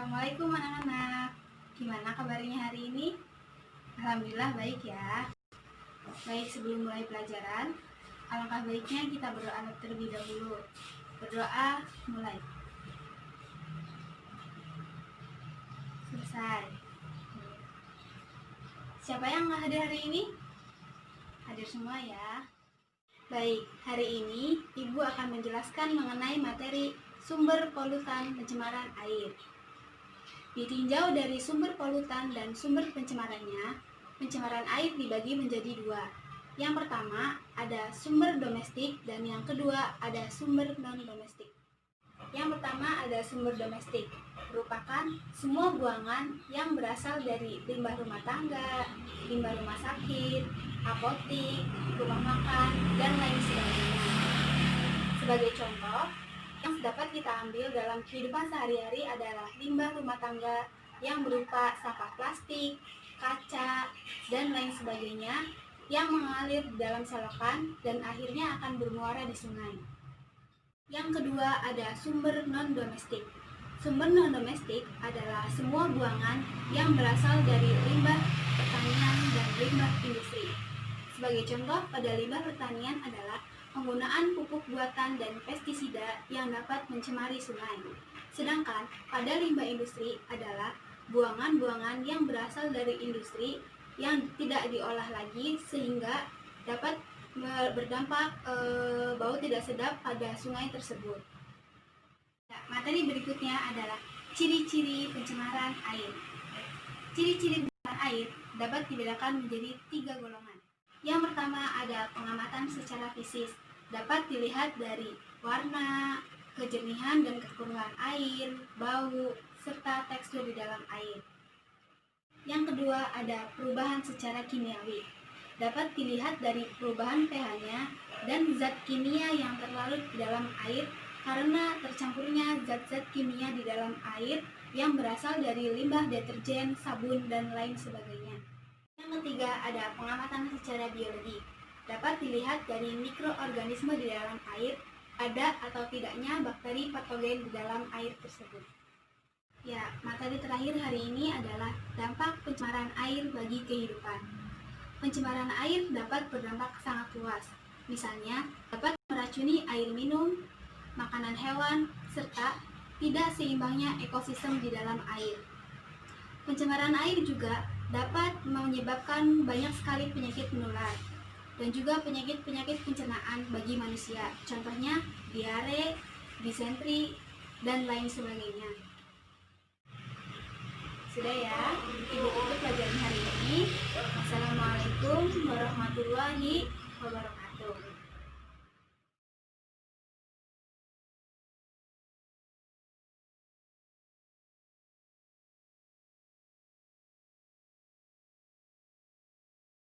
Assalamualaikum anak-anak. Gimana kabarnya hari ini? Alhamdulillah baik ya. Baik, sebelum mulai pelajaran, alangkah baiknya kita berdoa terlebih dahulu. Berdoa, mulai. Selesai. Siapa yang hadir hari ini? Hadir semua ya. Baik, hari ini Ibu akan menjelaskan mengenai materi sumber polutan pencemaran air. Ditinjau dari sumber polutan dan sumber pencemarannya, pencemaran air dibagi menjadi dua. Yang pertama ada sumber domestik dan yang kedua ada sumber non-domestik. Yang pertama ada sumber domestik, merupakan semua buangan yang berasal dari limbah rumah tangga, limbah rumah sakit, apotik, rumah makan, dan lain sebagainya. Sebagai contoh, yang dapat kita ambil dalam kehidupan sehari-hari adalah limbah rumah tangga yang berupa sampah plastik, kaca, dan lain sebagainya yang mengalir di dalam selokan dan akhirnya akan bermuara di sungai. Yang kedua ada sumber non-domestik. Sumber non-domestik adalah semua buangan yang berasal dari limbah pertanian dan limbah industri. Sebagai contoh, pada limbah pertanian adalah penggunaan pupuk buatan dan pestisida yang dapat mencemari sungai. Sedangkan pada limbah industri adalah buangan-buangan yang berasal dari industri yang tidak diolah lagi sehingga dapat berdampak bau tidak sedap pada sungai tersebut. Materi berikutnya adalah ciri-ciri pencemaran air. Ciri-ciri pencemaran air dapat dibedakan menjadi 3 golongan. Yang pertama ada pengamatan secara fisik, dapat dilihat dari warna, kejernihan dan kekeruhan air, bau, serta tekstur di dalam air. Yang kedua ada perubahan secara kimiawi, dapat dilihat dari perubahan pH-nya dan zat kimia yang terlarut di dalam air karena tercampurnya zat-zat kimia di dalam air yang berasal dari limbah deterjen, sabun, dan lain sebagainya. Yang ketiga ada pengamatan secara biologi, dapat dilihat dari mikroorganisme di dalam air, ada atau tidaknya bakteri patogen di dalam air tersebut. Ya, materi terakhir hari ini adalah dampak pencemaran air bagi kehidupan. Pencemaran air dapat berdampak sangat luas, misalnya dapat meracuni air minum, makanan hewan, serta tidak seimbangnya ekosistem di dalam air. Pencemaran air juga dapat menyebabkan banyak sekali penyakit menular dan juga penyakit-penyakit pencernaan bagi manusia, contohnya diare, disentri, dan lain sebagainya. Sudah ya, Ibu tutup pelajaran hari ini. Wassalamualaikum warahmatullahi wabarakatuh.